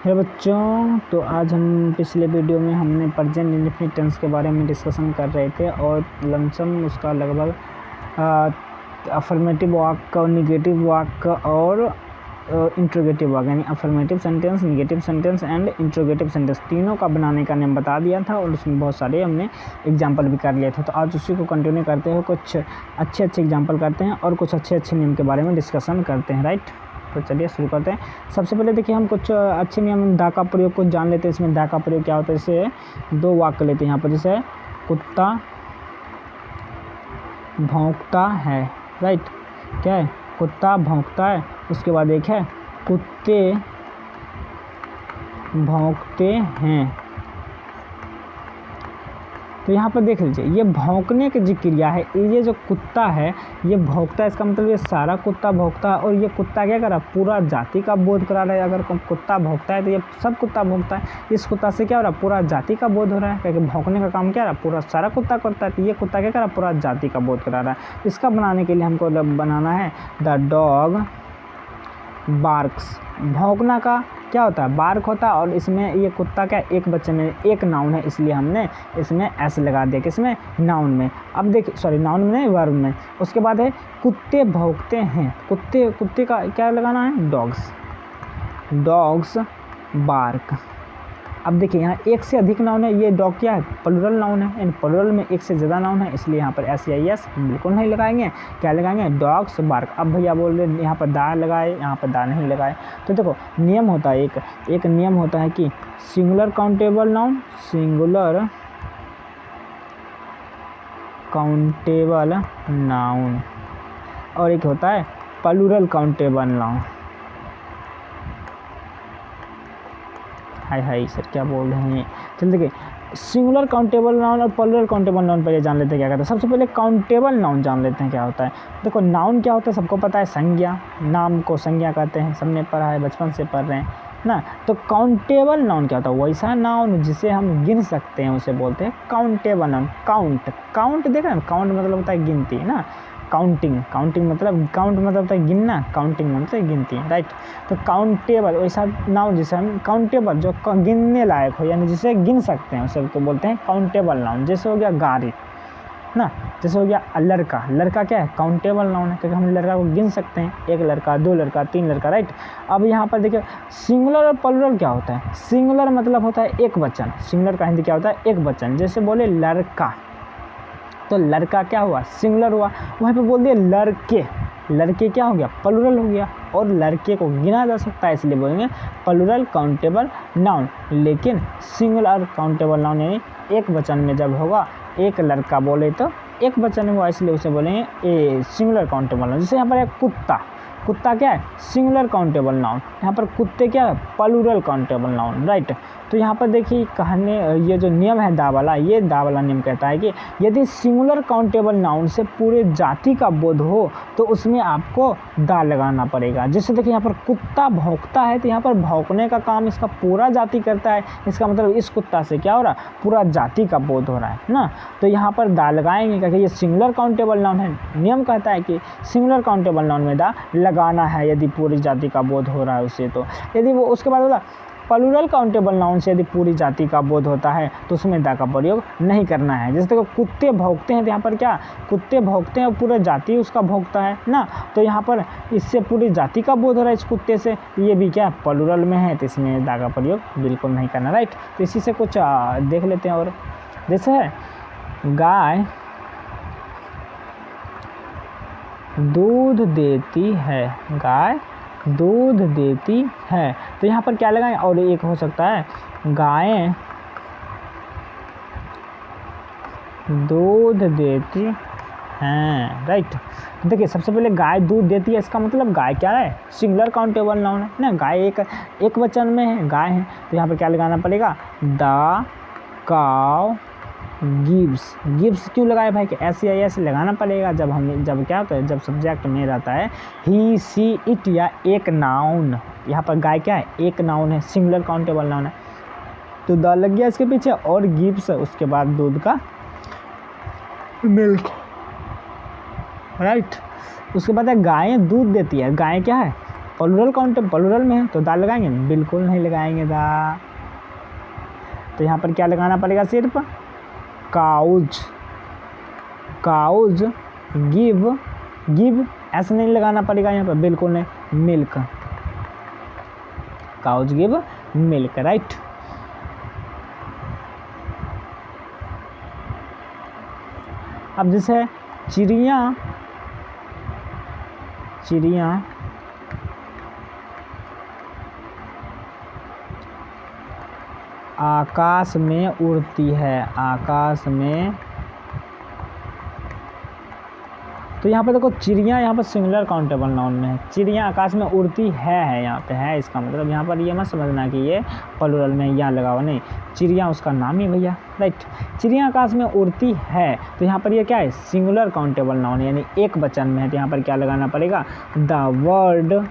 Hello बच्चों, तो आज हम पिछले वीडियो में हमने प्रेजेंट इंडेफिनिट टेंस के बारे में डिस्कशन कर रहे थे और लमसम उसका लगभग अफर्मेटिव वाक्य और निगेटिव वाक्य और इंट्रोगेटिव वाक्य यानी affirmative sentence, negative sentence and interrogative sentence तीनों का बनाने का नियम बता दिया था और उसमें बहुत सारे हमने एग्जाम्पल भी कर लिए थे। तो आज उसी को कंटिन्यू करते हुए कुछ अच्छे एग्जाम्पल करते हैं और कुछ अच्छे नियम के बारे में डिस्कशन करते हैं। राइट, तो चलिए शुरू करते हैं। सबसे पहले देखिए हम कुछ अच्छे नियम दा का प्रयोग को जान लेते हैं। इसमें दा का प्रयोग क्या होता है, जैसे दो वाक्य लेते हैं यहाँ पर, जैसे कुत्ता भौंकता है। राइट, क्या है, कुत्ता भौंकता है। उसके बाद एक है कुत्ते भौंकते हैं। तो यहाँ पर देख लीजिए, ये भौंकने की जो क्रिया है, ये जो कुत्ता है ये भौंकता है, इसका मतलब ये सारा कुत्ता भौंकता है। और ये कुत्ता क्या कर रहा है, पूरा जाति का बोध करा रहा है। अगर कुत्ता भौंकता है तो ये सब कुत्ता भौंकता है। इस कुत्ता से क्या हो रहा है, पूरा जाति का बोध हो रहा है, क्योंकि भौंकने का काम क्या रहा है, पूरा सारा कुत्ता करता है। तो ये कुत्ता क्या कर रहा है, पूरा जाति का बोध करा रहा है। इसका बनाने के लिए हमको बनाना है द डॉग बार्क्स। भौंकना का क्या होता है, बार्क होता है। और इसमें ये कुत्ता क्या, एक बच्चे में एक नाउन है, इसलिए हमने इसमें एस लगा दिया। किसमें, नाउन में। अब देखिए, सॉरी नाउन में नहीं, वर्ब में। उसके बाद है कुत्ते भौंकते हैं। कुत्ते का क्या लगाना है, डॉग्स बार्क। अब देखिए यहाँ एक से अधिक नाउन है, ये डॉग क्या है, प्लूरल नाउन है, यानी प्लूरल में एक से ज़्यादा नाउन है, इसलिए यहाँ पर एस या एस बिल्कुल नहीं लगाएंगे। क्या लगाएंगे, डॉग्स बार्क। अब भैया बोल रहे यहाँ पर दा लगाए, यहाँ पर दा नहीं लगाए। तो देखो नियम होता है, एक नियम होता है कि सिंगुलर काउंटेबल नाउन और एक होता है plural countable noun. Hi sir क्या बोल रहे हैं। चल देखिए, सिंगुलर काउंटेबल नाउन और प्लूरल काउंटेबल नाउन पहले जान लेते हैं क्या कहते हैं। सबसे पहले काउंटेबल नाउन जान लेते हैं क्या होता है। देखो नाउन क्या होता है, सबको पता है, संज्ञा। नाम को संज्ञा कहते हैं, सबने पढ़ा है, बचपन से पढ़ रहे हैं ना। तो काउंटेबल नाउन क्या होता है, वैसा नाउन जिसे हम गिन सकते हैं उसे बोलते हैं काउंटेबल नाउन। काउंट देख रहे हैं, काउंट मतलब होता है गिनती ना। काउंटिंग मतलब काउंट मतलब होता है गिनना, काउंटिंग मतलब है गिनती। राइट, तो काउंटेबल वैसा नाउन जिसे हम काउंटेबल, जो गिनने लायक हो यानी जिसे गिन सकते हैं उसे को बोलते हैं काउंटेबल नाउन। जैसे हो गया गाड़ी ना, जैसे हो गया लड़का क्या है, काउंटेबल नाउन है, क्योंकि हम लड़का को गिन सकते हैं, एक लड़का, दो लड़का, तीन लड़का। राइट, अब यहाँ पर देखिए सिंगुलर और प्लूरल क्या होता है। सिंगुलर मतलब होता है एक वचन, सिंगुलर का हिंदी क्या होता है, एक वचन। जैसे बोले लड़का, तो लड़का क्या हुआ, सिंगुलर हुआ। वहीं पे बोल दिया लड़के क्या हो गया, प्लूरल हो गया। और लड़के को गिना जा सकता है, इसलिए बोलेंगे प्लूरल काउंटेबल नाउन। लेकिन सिंगुलर काउंटेबल नाउन यानी एक वचन में जब होगा, एक लड़का बोले तो एक वचन हुआ, इसलिए उसे बोलेंगे ए सिंगुलर काउंटेबल नाउन। जैसे यहाँ पर एक कुत्ता क्या है, सिंगुलर काउंटेबल नाउन। यहाँ पर कुत्ते क्या है, प्लूरल काउंटेबल नाउन। राइट, तो यहाँ पर देखिए कहने, ये जो नियम है दा वाला नियम कहता है कि यदि सिंगुलर काउंटेबल नाउन से पूरे जाति का बोध हो तो उसमें आपको दा लगाना पड़ेगा। जैसे देखिए यहाँ पर कुत्ता भौंकता है, तो यहाँ पर भौंकने का काम इसका पूरा जाति करता है। इसका मतलब इस कुत्ता से क्या हो रहा है, पूरा जाति का बोध हो रहा है ना। तो यहाँ पर दा लगाएंगे क्योंकि ये सिंगुलर काउंटेबल नाउन है। नियम कहता है कि सिंगुलर काउंटेबल नाउन में दा लगाना है यदि पूरी जाति का बोध हो रहा है उसे। तो यदि वो उसके बाद होता प्लूरल काउंटेबल नाउन से यदि पूरी जाति का बोध होता है तो उसमें दा का प्रयोग नहीं करना है। जैसे देखो कुत्ते भौंकते हैं, तो यहाँ पर क्या, कुत्ते भौंकते हैं और पूरा जाति उसका भौंकता है ना। तो यहाँ पर इससे पूरी जाति का बोध हो रहा है इस कुत्ते से, ये भी क्या प्लूरल में है, तो इसमें दा का प्रयोग बिल्कुल नहीं करना। राइट, तो इसी से कुछ देख लेते हैं। और जैसे है गाय दूध देती है, गाय दूध देती है, तो यहाँ पर क्या लगाएं। और एक हो सकता है गायें दूध देती हैं। राइट, देखिए सबसे पहले गाय दूध देती है, इसका मतलब गाय क्या है, सिंगुलर काउंटेबल नाउन है ना। गाय एक वचन में है, गाय है, तो यहाँ पर क्या लगाना पड़ेगा, द काउ गिव्स क्यों लगाए भाई, कि एस या एस लगाना पड़ेगा जब क्या होता है, जब सब्जेक्ट में रहता है ही सी इट या एक नाउन। यहाँ पर गाय क्या है, एक नाउन है, सिंगुलर काउंटेबल नाउन है, तो द लग गया इसके पीछे। और गिव्स उसके बाद दूध का मिल्क। राइट, उसके बाद है गायें दूध देती है, गाय क्या है, प्लूरल में है तो दा लगाएंगे? बिल्कुल नहीं लगाएंगे दा। तो यहाँ पर क्या लगाना पड़ेगा? सिर्फ काउज गिव ऐसा नहीं लगाना पड़ेगा यहाँ पर, बिल्कुल नहीं, milk, cows give milk, right. अब जैसे चिड़िया आकाश में उड़ती है, आकाश में, तो यहाँ पर देखो चिड़िया यहाँ पर सिंगुलर काउंटेबल नाउन में है, चिड़िया आकाश में उड़ती है यहाँ पे है, इसका मतलब यहाँ पर ये मत समझना कि ये प्लूरल में या लगा हुआ, नहीं, चिड़िया उसका नाम ही भैया, राइट। चिड़िया आकाश में उड़ती है तो यहाँ पर ये क्या है? सिंगुलर काउंटेबल नाउन, यानी एक वचन में है, तो यहाँ पर क्या लगाना पड़ेगा? The word.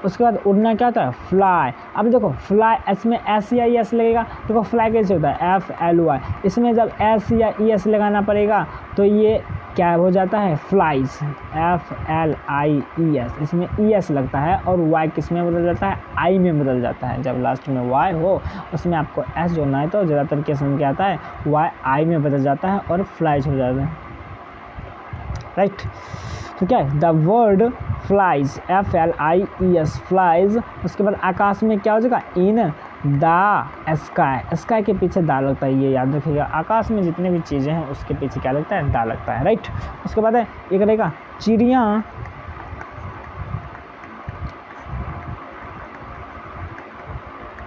उसके बाद उड़ना क्या होता है? फ्लाई। अब देखो फ्लाई, इसमें एस या ई एस लगेगा, देखो फ्लाई कैसे होता है? FLY। इसमें जब एस या ई एस लगाना पड़ेगा तो ये क्या हो जाता है? Flies, FLIES। इसमें ES लगता है और Y किस में बदल जाता है? I में बदल जाता है। जब लास्ट में Y हो उसमें आपको S जोड़ना है, तो ज़्यादातर केस में क्या आता है? Y I में बदल जाता है और फ्लाइज हो जाता है, राइट। तो क्या है? The word flies, FLIES, flies. उसके बाद आकाश में क्या हो जाएगा? इन द स्काई, स्काई के पीछे दा लगता है, ये याद रखिएगा। आकाश में जितने भी चीज़ें हैं उसके पीछे क्या लगता है? दा लगता है, राइट। उसके बाद है एक रहेगा चिड़िया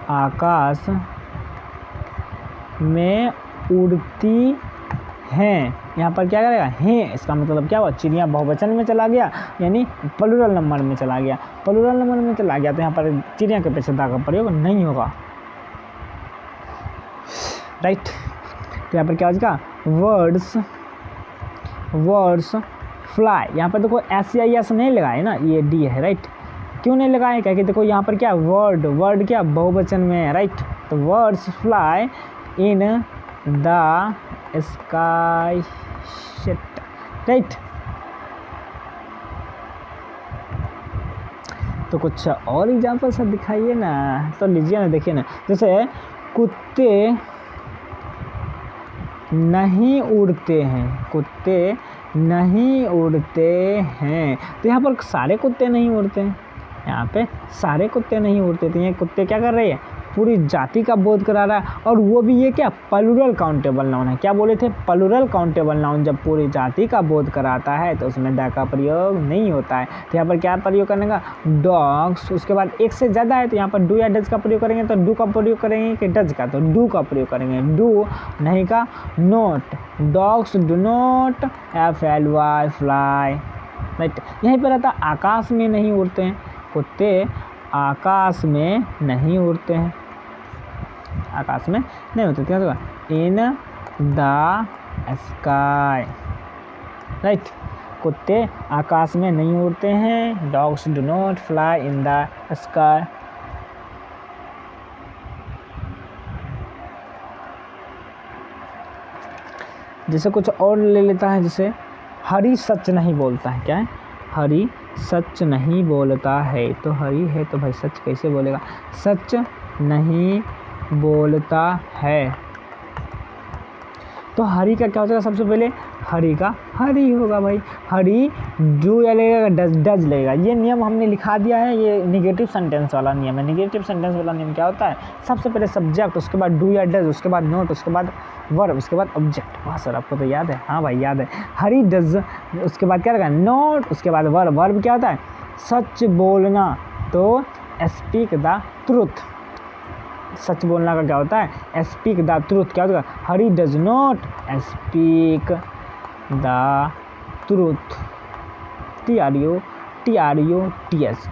आकाश में उड़ती हैं, यहाँ पर क्या करेगा? हैं, इसका मतलब क्या हुआ? चिड़िया बहुवचन में चला गया, यानी प्लूरल नंबर में चला गया, प्लूरल नंबर में चला गया, तो यहाँ पर चिड़िया के पीछे दा का प्रयोग नहीं होगा, राइट। तो यहाँ पर क्या हो जाएगा? Words fly. यहाँ पर देखो एस या एस नहीं लगाए ना, ये डी है, राइट। क्यों नहीं लगाए? क्या कि देखो यहाँ पर क्या वर्ड क्या बहुवचन में है, राइट। तो words fly in the sky, right. तो कुछ और एग्जाम्पल सब दिखाइए ना, तो लीजिए ना, देखिए ना, जैसे कुत्ते नहीं उड़ते हैं, कुत्ते नहीं उड़ते हैं, तो यहाँ पर सारे कुत्ते नहीं उड़ते हैं, यहाँ पे सारे कुत्ते नहीं उड़ते, तो ये कुत्ते क्या कर रहे हैं? पूरी जाति का बोध करा रहा है, और वो भी ये क्या? प्लूरल काउंटेबल नाउन है। क्या बोले थे? प्लूरल काउंटेबल नाउन जब पूरी जाति का बोध कराता है तो उसमें दा का प्रयोग नहीं होता है। तो यहाँ पर क्या प्रयोग करने का? डॉग्स। उसके बाद एक से ज़्यादा है तो यहाँ पर डू या डज का प्रयोग करेंगे, तो डू का प्रयोग करेंगे कि डज का? तो डू का प्रयोग करेंगे, डू नहीं का note, dogs do not FLY fly, right. यहीं पर रहता आकाश में नहीं उड़ते हैं, कुत्ते आकाश में नहीं उड़ते हैं, आकाश में नहीं उड़ते, क्या होगा? In the sky, right. कुत्ते आकाश में नहीं उड़ते हैं, dogs do not fly in the sky. जैसे कुछ और ले लेता है, जैसे हरी सच नहीं बोलता है, क्या है? हरी सच नहीं बोलता है, तो हरी है तो भाई सच कैसे बोलेगा? सच नहीं बोलता है, तो हरी का क्या हो जाएगा? सबसे पहले हरी का हरी होगा भाई, हरी डू या लगेगा डज लगेगा। ये नियम हमने लिखा दिया है, ये निगेटिव सेंटेंस वाला नियम है। निगेटिव सेंटेंस वाला नियम क्या होता है? सबसे पहले सब्जेक्ट, उसके बाद डू या डज, उसके बाद नोट, उसके बाद वर्ब, उसके बाद ऑब्जेक्ट। वाह सर, आपको तो याद है? हाँ भाई याद है। हरी डज, उसके बाद क्या रहेगा? नोट, उसके बाद वर्ब। वर्ब क्या होता है? सच बोलना, तो स्पीक द ट्रूथ। सच बोलना का क्या होता है? Speak the truth. क्या होगा? Hari does not speak the truth, TRUTH,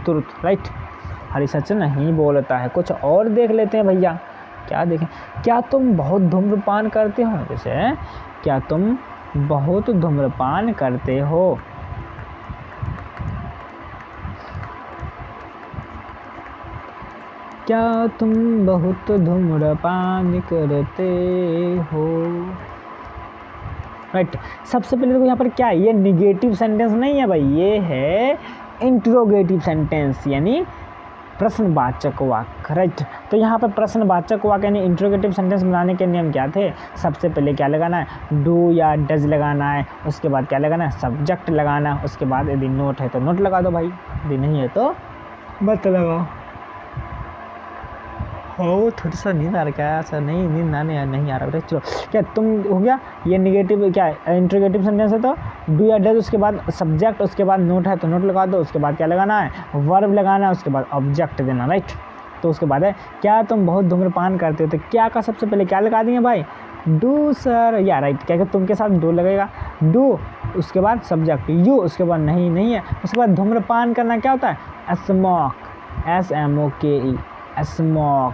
truth, right. Hari सच नहीं बोलता है। कुछ और देख लेते हैं भैया, क्या देखें? क्या तुम बहुत धूम्रपान करते हो? जैसे क्या तुम बहुत धूम्रपान करते हो? क्या तुम बहुत धूम्रपान करते हो, राइट। सबसे पहले देखो यहाँ पर क्या है? ये निगेटिव सेंटेंस नहीं है भाई, ये है इंट्रोगेटिव सेंटेंस यानी प्रश्नवाचक वाक्य, राइट। तो यहाँ पर प्रश्नवाचक वाक्य यानी इंट्रोगेटिव सेंटेंस बनाने के नियम क्या थे? सबसे पहले क्या लगाना है? डू या डज लगाना है, उसके बाद क्या लगाना है? सब्जेक्ट लगाना है, उसके बाद यदि नोट है तो नोट लगा दो भाई, यदि नहीं है तो मत लगाओ। हो थोड़ी सा नींद आ रहा है सर? नहीं नींद नहीं आ रहा। चलो क्या तुम हो गया ये निगेटिव क्या इंट्रोगेटिव सेंटेंस है तो डू या डज, उसके बाद सब्जेक्ट, उसके बाद नोट है तो नोट लगा दो, उसके बाद क्या लगाना है? वर्ब लगाना है, उसके बाद ऑब्जेक्ट देना, राइट। तो उसके बाद है क्या तुम बहुत धूम्रपान करते हो? तो क्या का सबसे पहले क्या लगा देंगे भाई? डू सर, या राइट। क्या तुम के साथ डू लगेगा, डू, उसके बाद सब्जेक्ट यू, उसके बाद नहीं है, उसके बाद धूम्रपान करना क्या होता है? Smoke, SMOKE, smoke.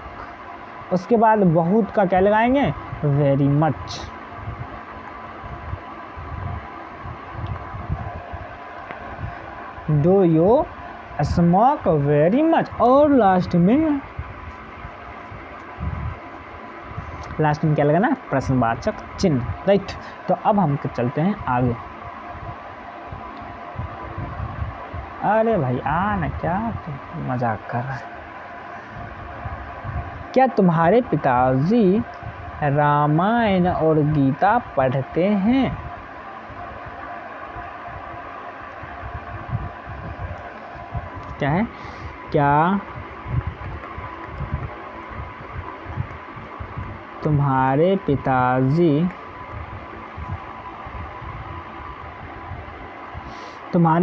उसके बाद बहुत का क्या लगाएंगे? Very much. Do you smoke very much. और लास्ट में क्या लगाना? प्रश्नवाचक चिन्ह, राइट। तो अब हम चलते हैं आगे। अरे भाई ना, क्या मजाक कर रहा है? क्या तुम्हारे पिताजी रामायण और गीता पढ़ते हैं? क्या है? क्या तुम्हारे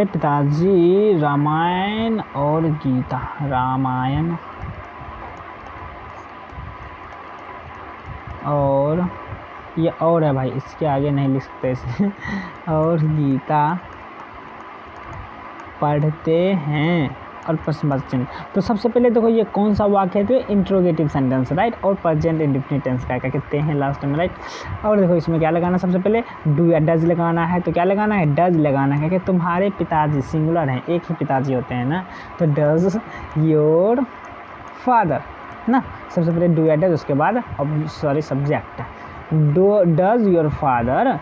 पिताजी रामायण और गीता, रामायण और ये और है भाई, इसके आगे नहीं लिख सकते इसे और गीता पढ़ते हैं और प्रश्नवाचक चिन्ह। तो सबसे पहले देखो ये कौन सा वाक्य है? तो इंट्रोगेटिव सेंटेंस, राइट, और प्रेजेंट इंडेफिनिट टेंस का क्या कहते हैं लास्ट में, राइट। और देखो इसमें क्या लगाना? सबसे पहले डू या डज लगाना है, तो क्या लगाना है? डज लगाना है, क्योंकि तुम्हारे पिताजी सिंगुलर हैं, एक ही पिताजी होते हैं ना, तो डज योर फादर ना, सबसे पहले डू या डज, उसके बाद सब्जेक्ट। डज योर फादर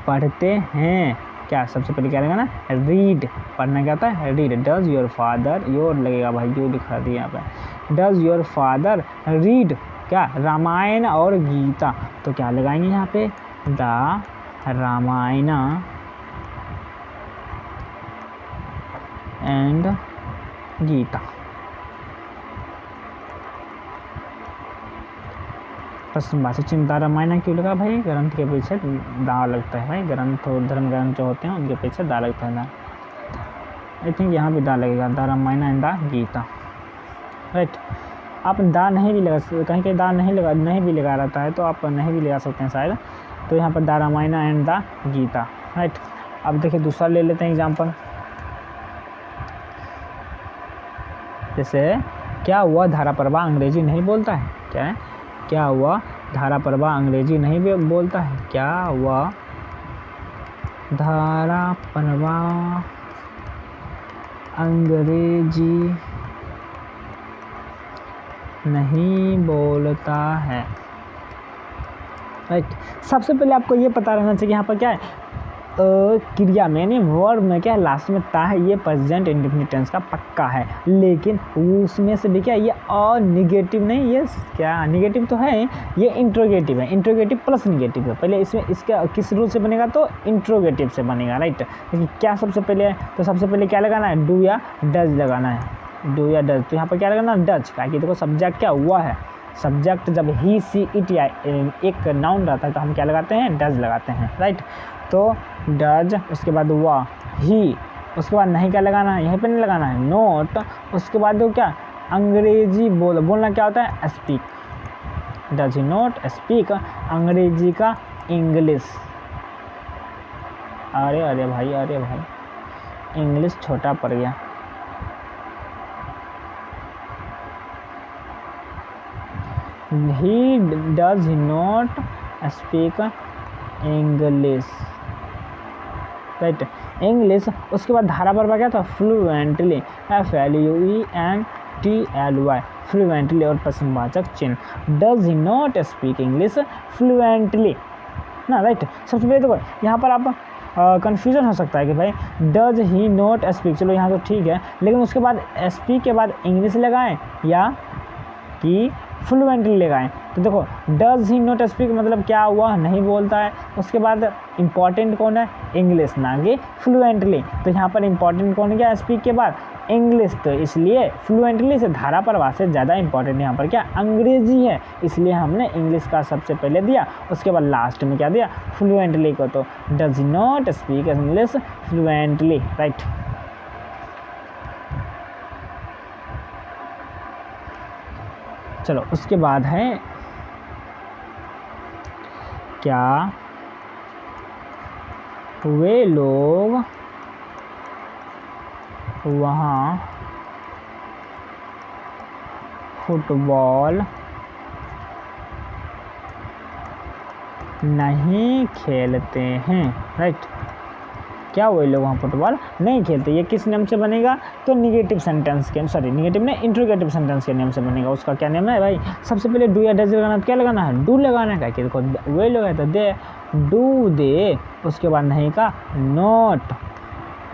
पढ़ते हैं क्या? सबसे पहले क्या लगाना? रीड। पढ़ना क्या होता है? Read. Does your father, your लगेगा भाई, जो दिखा दिया यहाँ पे। डज योर फादर रीड क्या? रामायण और गीता। तो क्या लगाएंगे यहाँ पे? The Ramayana and Gita. प्रश्नवाचक चिन्ह रामायण क्यों लगा भाई? ग्रंथ के पीछे दा लगता है भाई, ग्रंथ और धर्म ग्रंथ जो होते हैं उनके पीछे दा लगता है ना। आई थिंक यहाँ भी दा लगेगा, the Ramayana and the Gita, right. आप दा नहीं भी लगा, कहीं दा नहीं भी लगा रहता है तो आप नहीं भी लगा सकते हैं शायद। तो यहाँ पर the Ramayana and the Gita, right. अब देखिए दूसरा ले लेते हैं एग्जाम्पल। जैसे क्या हुआ धारा प्रवाह अंग्रेजी नहीं बोलता है? क्या है? क्या हुआ धारा प्रवाह अंग्रेजी नहीं बोलता है? क्या हुआ धारा प्रवाह अंग्रेजी नहीं बोलता है, राइट। सबसे पहले आपको ये पता रहना चाहिए यहाँ पर क्या है? क्रिया में यानी वर्ब में क्या है? लास्ट में ता है, ये प्रेजेंट इंडेफिनिट टेंस का पक्का है, लेकिन उसमें से भी क्या ये और निगेटिव नहीं, ये क्या निगेटिव तो है, ये इंट्रोगेटिव है, इंट्रोगेटिव प्लस निगेटिव है। पहले इसमें इसका किस रूल से बनेगा? तो इंट्रोगेटिव से बनेगा, राइट। लेकिन क्या सबसे पहले है? तो सबसे पहले क्या लगाना है? डू या डज लगाना है, डू या डज। तो यहाँ पर क्या लगाना? डज, ताकि देखो सब्जेक्ट क्या हुआ है, सब्जेक्ट जब ही सी इट या एक नाउन रहता है तो हम क्या लगाते हैं? डज लगाते हैं, राइट। तो डज, उसके बाद हुआ ही, उसके बाद नहीं क्या लगाना है? यहीं पे नहीं लगाना है, नोट। उसके बाद वो क्या? अंग्रेजी बोलना क्या होता है? Speak. Does he note speak अंग्रेजी का इंग्लिश। अरे भाई इंग्लिश छोटा पड़ गया। He does he note speak English, right, English. उसके बाद धारा प्रवाह क्या था? फ्लुएंटली, FLUENTLY, फ्लुएंटली और प्रश्नवाचक चिन्ह। Does he not speak English fluently ना, राइट। सबसे पहले देखो यहाँ पर आप कन्फ्यूज़न हो सकता है कि भाई डज ही नॉट स्पीक, चलो यहाँ तो ठीक है, लेकिन उसके बाद स्पीक के बाद इंग्लिश लगाएं या कि फ्लुएंटली लगाएं। तो देखो डज ही नॉट स्पीक मतलब क्या हुआ, नहीं बोलता है। उसके बाद इम्पॉर्टेंट कौन है, इंग्लिश, ना कि फ्लुएंटली। तो यहाँ पर इम्पॉर्टेंट कौन गया स्पीक के बाद, इंग्लिश। तो इसलिए फ्लुएंटली से धारा प्रवाह से ज़्यादा इंपॉर्टेंट यहाँ पर क्या अंग्रेजी है, इसलिए हमने इंग्लिश का सबसे पहले दिया, उसके बाद लास्ट में क्या दिया, फ्लुएंटली को। तो does not speak English fluently, right. चलो उसके बाद है क्या वे लोग वहाँ फुटबॉल नहीं खेलते हैं, राइट। क्या वो लोग वहाँ फुटबॉल नहीं खेलते, ये किस नेम से बनेगा, तो निगेटिव सेंटेंस के, सॉरी निगेटिव नहीं, इंट्रोगेटिव सेंटेंस के नेम से बनेगा। उसका क्या नेम है भाई, सबसे पहले डू या डज लगाना, तो क्या लगाना है, डू लगाना है। कि देखो वे लोग है तो दे, डू दे, उसके बाद नहीं का नॉट,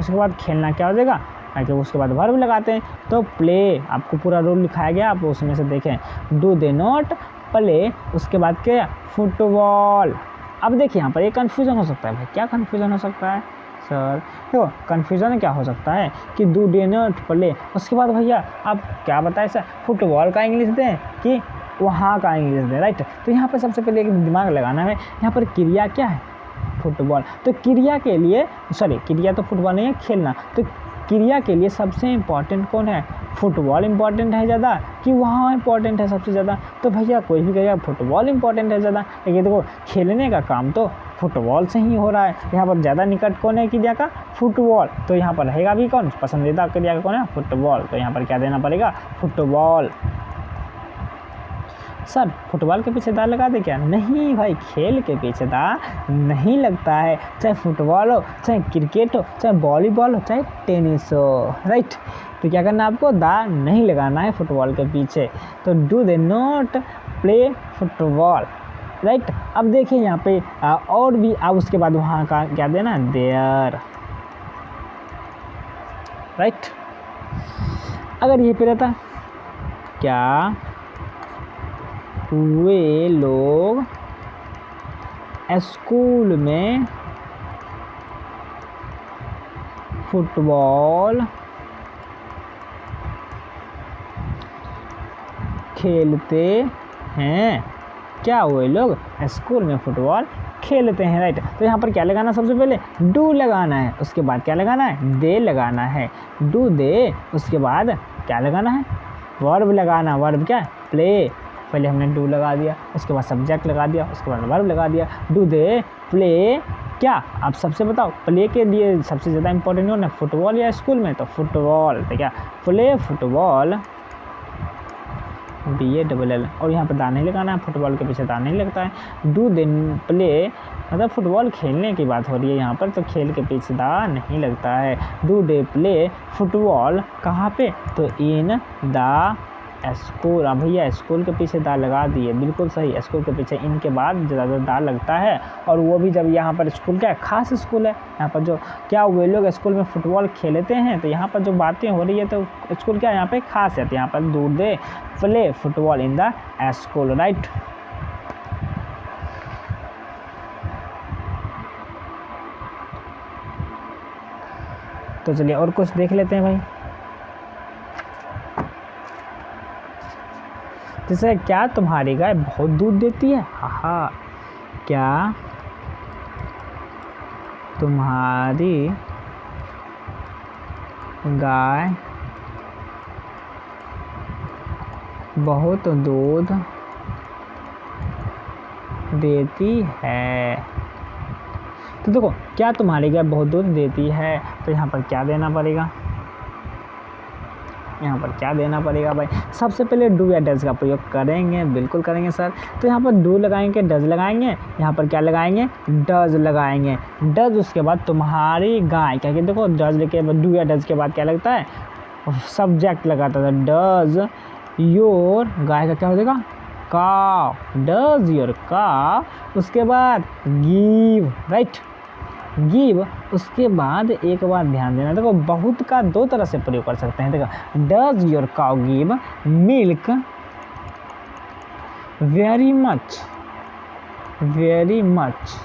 उसके बाद खेलना क्या हो जाएगा, कि उसके बाद वर्ब लगाते हैं तो प्ले, आपको पूरा रूल लिखाया गया, आप उसमें से देखें, डू दे नॉट प्ले, उसके बाद क्या, फुटबॉल। अब देखिए यहाँ पर एक कन्फ्यूज़न हो सकता है भाई, क्या कन्फ्यूज़न हो सकता है सर, देखो कन्फ्यूज़न क्या हो सकता है कि डू दे नॉट प्ले, उसके बाद भैया आप क्या बताएं सर, फुटबॉल का इंग्लिश दें कि वहाँ का इंग्लिश दें, राइट। तो यहाँ पर सबसे पहले एक दिमाग लगाना है, यहाँ पर क्रिया क्या है, फुटबॉल। तो क्रिया के लिए, सॉरी क्रिया तो फुटबॉल नहीं है, खेलना, तो क्रिया के लिए सबसे इम्पॉर्टेंट कौन है, फुटबॉल इम्पॉर्टेंट है ज़्यादा कि वहाँ इम्पॉर्टेंट है सबसे ज़्यादा, तो भैया कोई भी कहेगा फुटबॉल इम्पॉर्टेंट है ज़्यादा। लेकिन देखो खेलने का काम तो फुटबॉल से ही हो रहा है, यहाँ पर ज़्यादा निकट कौन है क्रिया का, फुटबॉल। तो यहाँ पर रहेगा भी कौन, पसंदीदा क्रिया का कौन है, फुटबॉल। तो यहाँ पर क्या देना पड़ेगा, फुटबॉल। सर फुटबॉल के पीछे दा लगा दे क्या, नहीं भाई, खेल के पीछे दा नहीं लगता है, चाहे फुटबॉल हो, चाहे क्रिकेट हो, चाहे वॉलीबॉल हो, चाहे टेनिस हो, राइट। तो क्या करना, आपको दा नहीं लगाना है फुटबॉल के पीछे। तो do they not play football, right. अब देखिए यहाँ पे और भी, अब उसके बाद वहाँ का क्या देना, देयर, राइट। अगर ये पे रहता क्या वे लोग स्कूल में फुटबॉल खेलते हैं, क्या वे लोग स्कूल में फुटबॉल खेलते हैं, राइट। तो यहाँ पर क्या लगाना, सबसे पहले डू लगाना है, उसके बाद क्या लगाना है, दे लगाना है, डू दे, उसके बाद क्या लगाना है, वर्ब लगाना, वर्ब क्या है, प्ले। पहले हमने डू लगा दिया, उसके बाद सब्जेक्ट लगा दिया, उसके बाद वर्ब लगा दिया, डू दे प्ले क्या, आप सबसे बताओ प्ले के लिए सबसे ज़्यादा इंपॉर्टेंट हो ना, फुटबॉल या स्कूल में, तो फुटबॉल। तो क्या, प्ले फुटबॉल, BALL, और यहाँ पर दाने लगाना है, फुटबॉल के पीछे दाने लगता है। डू दे प्ले मतलब फुटबॉल खेलने की बात हो रही है यहाँ पर, तो खेल के पीछे दा नहीं लगता है। डू दे प्ले फुटबॉल कहाँ पे, तो इन द स्कूल। अब भैया स्कूल के पीछे दा लगा दिए, बिल्कुल सही, स्कूल के पीछे इन के बाद ज़्यादा दा लगता है, और वो भी जब यहाँ पर स्कूल क्या है, खास स्कूल है, यहाँ पर जो क्या वे लोग स्कूल में फुटबॉल खेलते हैं, तो यहाँ पर जो बातें हो रही है तो स्कूल क्या यहाँ पे खास है, तो यहाँ पर do they play football in the school, right. तो चलिए और कुछ देख लेते हैं भाई, जैसे क्या तुम्हारी गाय बहुत दूध देती है, हाँ, क्या तुम्हारी गाय बहुत दूध देती है। तो देखो क्या तुम्हारी गाय बहुत दूध देती है, तो यहाँ पर क्या देना पड़ेगा, यहाँ पर क्या देना पड़ेगा भाई, सबसे पहले डू या डज का प्रयोग करेंगे, बिल्कुल करेंगे सर। तो यहाँ पर डू लगाएंगे, डज लगाएंगे, यहाँ पर क्या लगाएंगे, डज लगाएंगे, डज, उसके बाद तुम्हारी गाय, क्या कहते देखो डज के बाद, डू या डज के बाद क्या लगता है, सब्जेक्ट लगाता था, डज योर, गाय का क्या हो जाएगा, काव, डज योर काव, उसके बाद गिव, राइट। गिव, उसके बाद एक बात ध्यान देना, देखो बहुत का दो तरह से प्रयोग कर सकते हैं। देखो does your cow give milk very much, very much,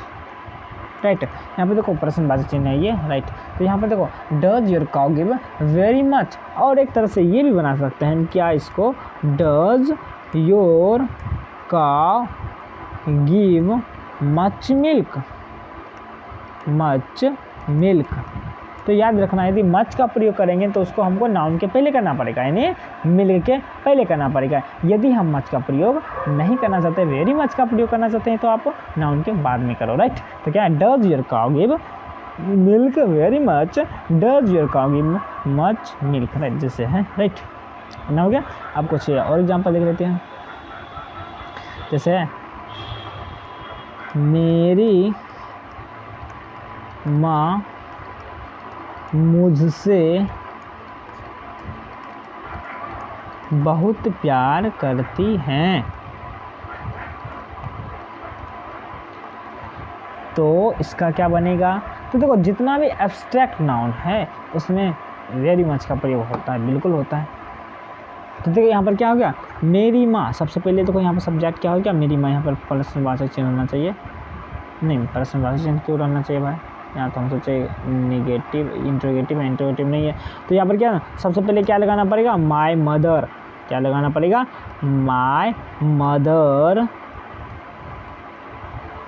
right. यहाँ पे देखो प्रश्नवाची चिन्ह है ये, राइट। तो यहाँ पे देखो does your cow give very much, और एक तरह से ये भी बना सकते हैं क्या इसको, does your cow give much milk, much milk. तो याद रखना यदि मच का प्रयोग करेंगे तो उसको हमको नाउन के पहले करना पड़ेगा, यानी मिल्क के पहले करना पड़ेगा। यदि हम मच का प्रयोग नहीं करना चाहते, वेरी मच का प्रयोग करना चाहते हैं, तो आप नाउन के बाद में करो, राइट। तो क्या है, does your cow give milk very much, does your cow give much milk, right, जैसे है, राइट ना, हो गया। अब कुछ और एग्जाम्पल देख लेते हैं, जैसे मेरी माँ मुझसे बहुत प्यार करती हैं। तो इसका क्या बनेगा, तो देखो जितना भी एब्स्ट्रैक्ट नाउन है उसमें वेरी मच का प्रयोग होता है, बिल्कुल होता है। तो देखो यहाँ पर क्या हो गया, मेरी माँ, सबसे पहले देखो यहाँ पर सब्जेक्ट क्या हो गया, मेरी माँ। यहाँ पर प्रश्नवाचक चिन्ह होना चाहिए, नहीं प्रश्नवाचक चिन्ह क्यों रहना चाहिए भाई, यहाँ तो हम सोचे निगेटिव, इंट्रोगेटिव, इंट्रोगेटिव नहीं है। तो यहाँ पर क्या ना, सबसे पहले क्या लगाना पड़ेगा, माय मदर, क्या लगाना पड़ेगा, माय मदर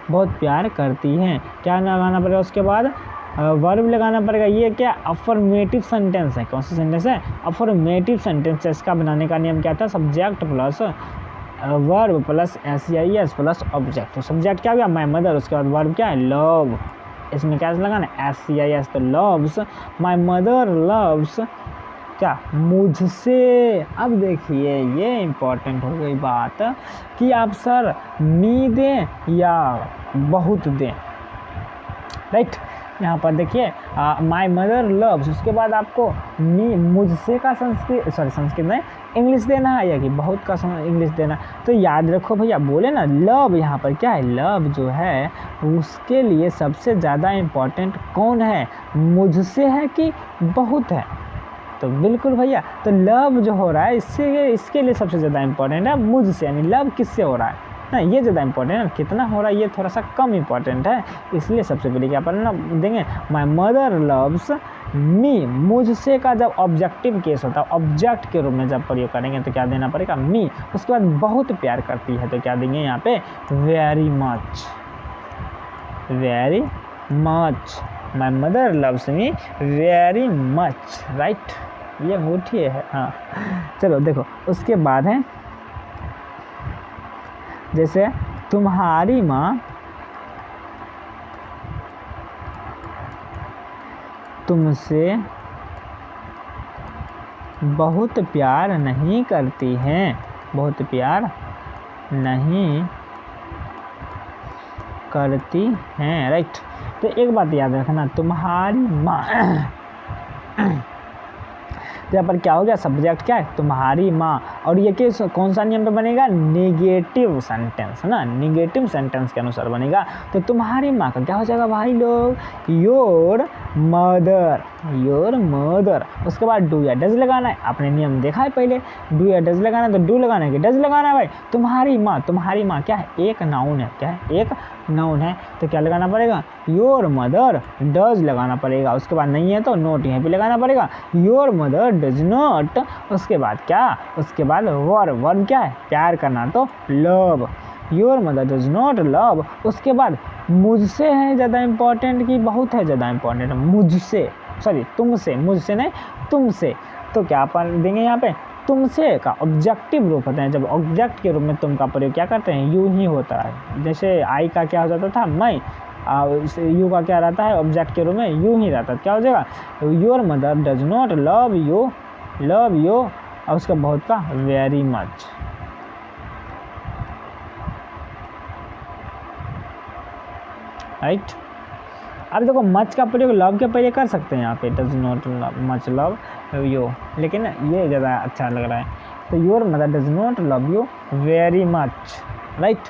बहुत प्यार करती हैं, क्या लगाना पड़ेगा, उसके बाद वर्ब लगाना पड़ेगा। ये क्या अफर्मेटिव सेंटेंस है, कौन सा सेंटेंस है, अफर्मेटिव सेंटेंस है। इसका बनाने का नियम क्या था, subject plus verb plus SEIS plus object. तो सब्जेक्ट क्या हो गया, माय मदर, उसके बाद वर्ब क्या है, लव, इसमें क्या लगाना है, SEIS, तो लव्स, माय मदर लव्स क्या, मुझसे। अब देखिए ये इम्पोर्टेंट हो गई बात कि आप सर मी दें या बहुत दें, राइट। यहाँ पर देखिए माय मदर लव्स, उसके बाद आपको मी, मुझसे का संस्कृत में इंग्लिश देना है या कि बहुत का इंग्लिश देना। तो याद रखो भैया, बोले ना लव, यहाँ पर क्या है, लव जो है उसके लिए सबसे ज़्यादा इम्पोर्टेंट कौन है, मुझसे है कि बहुत है। तो बिल्कुल भैया, तो लव जो हो रहा है इसके लिए सबसे ज़्यादा इम्पोर्टेंट है मुझसे, यानी लव किससे हो रहा है ना, ये ज़्यादा इम्पोर्टेंट है। कितना हो रहा है ये थोड़ा सा कम इम्पोर्टेंट है, इसलिए सबसे पहले क्या पढ़ना देंगे, माय मदर लव्स मी। मुझसे का जब ऑब्जेक्टिव केस होता है, ऑब्जेक्ट के रूप में जब प्रयोग करेंगे तो क्या देना पड़ेगा, मी। उसके बाद बहुत प्यार करती है तो क्या देंगे यहाँ पे, very much, very much, my mother loves me very much, right. ये अंगूठी है, हाँ। चलो देखो उसके बाद है, जैसे तुम्हारी माँ तुमसे बहुत प्यार नहीं करती हैं, बहुत प्यार नहीं करती हैं, राइट। तो एक बात याद रखना, तुम्हारी माँ, तो यहाँ पर क्या हो गया, सब्जेक्ट क्या है, तुम्हारी माँ, और ये किस कौन सा नियम पे बनेगा, नेगेटिव सेंटेंस, है ना, नेगेटिव सेंटेंस के अनुसार बनेगा। तो तुम्हारी माँ का क्या हो जाएगा भाई लोग, योर मदर, योर मदर। उसके बाद डू या डज लगाना है, आपने नियम देखा है पहले, डू या डज लगाना है, तो डू लगाना है कि डज लगाना है भाई। तुम्हारी माँ क्या है, एक नाउन है, क्या है, एक नाउन है, तो क्या लगाना पड़ेगा, योर मदर डज लगाना पड़ेगा। उसके बाद नहीं है तो नोट यहाँ पे लगाना पड़ेगा, योर मदर डज नॉट। उसके बाद क्या, उसके बाद वर्ब क्या है, प्यार करना, तो love, your mother does not love. उसके बाद मुझसे है ज़्यादा इम्पोर्टेंट कि बहुत है ज़्यादा इम्पोर्टेंट, मुझसे, सॉरी तुमसे, मुझसे नहीं तुमसे। तो क्या अपन देंगे यहाँ पे, तुमसे का ऑब्जेक्टिव रूप होता है, जब ऑब्जेक्ट के रूप में तुम का प्रयोग क्या करते हैं, यू ही होता है। जैसे आई का क्या हो जाता था, मैं, यू का क्या रहता है, ऑब्जेक्ट के रूप में यू ही रहता है, क्या हो जाएगा, your mother does not love you, love you, और उसका बहुत का वेरी मच, राइट। अब देखो मच का प्रयोग लव के पहले कर सकते हैं यहाँ पे, does not much love you, लेकिन ये ज़्यादा अच्छा लग रहा है। तो your mother does not love you very much, right.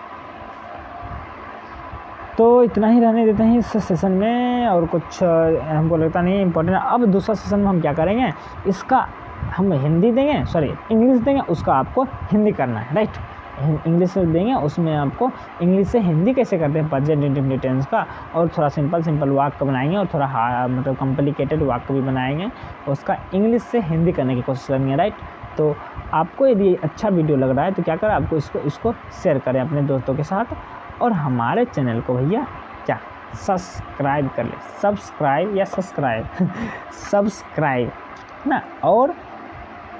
तो इतना ही रहने देते हैं इस सेशन में। हैं और कुछ हमको लगता नहीं है इम्पोर्टेंट। अब दूसरा सेशन में हम क्या करेंगे, इसका हम हिंदी देंगे, सॉरी इंग्लिश देंगे, उसका आपको हिंदी करना है, राइट। इंग्लिश देंगे, उसमें आपको इंग्लिश से हिंदी कैसे करते हैं प्रेजेंट इंडेफिनिट टेंस का, और थोड़ा सिंपल वाक्य बनाएंगे और थोड़ा मतलब कॉम्प्लिकेटेड वाक्य भी बनाएंगे, उसका इंग्लिश से हिंदी करने की कोशिश करेंगे, राइट। तो आपको यदि अच्छा वीडियो लग रहा है तो क्या करें, आपको इसको शेयर करें अपने दोस्तों के साथ, और हमारे चैनल को भैया क्या सब्सक्राइब कर ले, सब्सक्राइब ना, और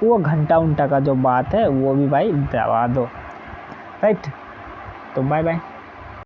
वो घंटा का जो बात है वो भी भाई दबा दो, राइट। तो बाय बाय।